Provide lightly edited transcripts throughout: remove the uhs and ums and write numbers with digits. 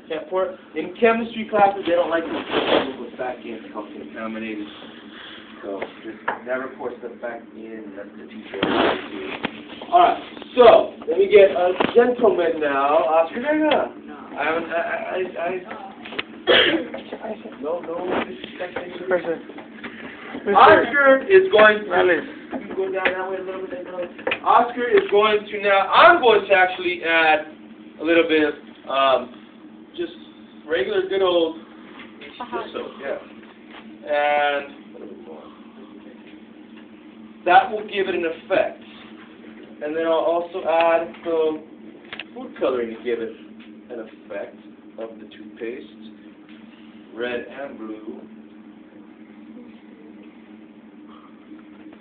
Can't pour it. In chemistry classes, they don't like to put chemicals back in. It's called contaminated. So just never pour stuff back in. That's the teacher. Alright, so let me get a gentleman now. Oscar, no disrespect. Oscar is going to go down that way a little bit. Oscar is going to now. I'm going to actually add a little bit of just regular good old soap, yeah, and a little bit more. That will give it an effect. And then I'll also add some food coloring to give it an effect of the toothpaste, red and blue.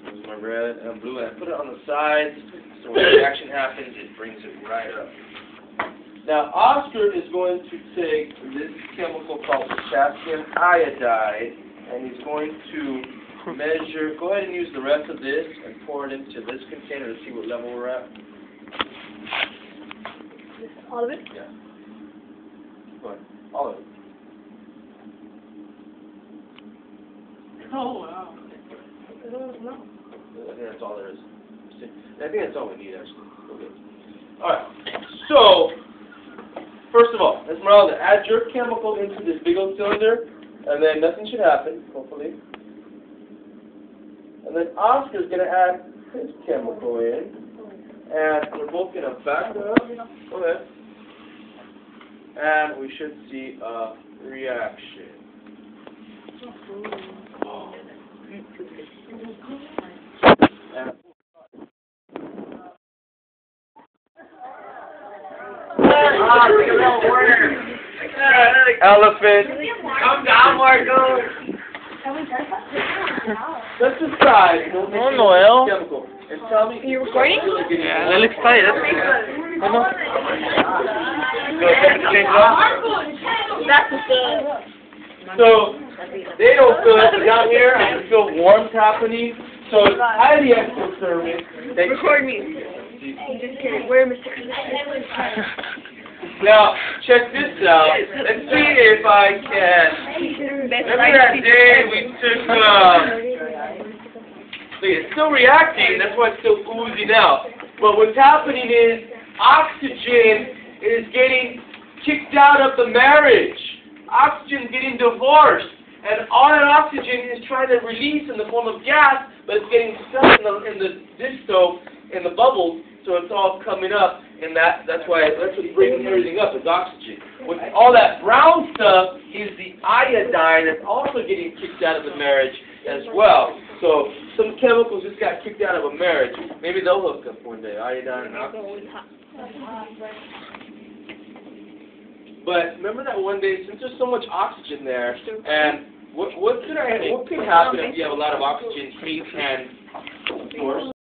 There's my red and blue, and I put it on the sides, so when the reaction happens, it brings it right up. Now, Oscar is going to take this chemical called potassium iodide, and he's going to measure. Go ahead and use the rest of this and pour it into this container to see what level we're at. All of it? Yeah. Go ahead. All of it. Oh, wow. No. I think that's all there is. I think that's all we need, actually. Okay. Alright. So, first of all, Esmeralda, add your chemical into this big old cylinder, and then nothing should happen, hopefully. And then Oscar's going to add his chemical in, and we're both going to back it up. Go ahead. And we should see a reaction. Oh. Elephant. Come down, Marco. Let's decide. Oh, Noel. Chemical. And tell me. Are you recording? Yeah, that looks tight. Come on. That's the thing. So, they don't feel it. Down here, I can feel warmth happening. So, it's highly exothermic. Record me. Just kidding. Where Mr. Now, check this out. Let's see if I can. Remember that day we took, look, it's still reacting, that's why it's still oozing out. But what's happening is, oxygen is getting kicked out of the marriage. Oxygen's getting divorced. And all that oxygen is trying to release in the form of gas, but it's getting stuck in the dish stove, in the bubbles, so it's all coming up. And that's what's bringing everything up is oxygen. With all that brown stuff is the iodine that's also getting kicked out of the marriage as well. So some chemicals just got kicked out of a marriage. Maybe they'll hook up one day, iodine and oxygen. But remember that one day, since there's so much oxygen there, and what could happen if you have a lot of oxygen and, of course,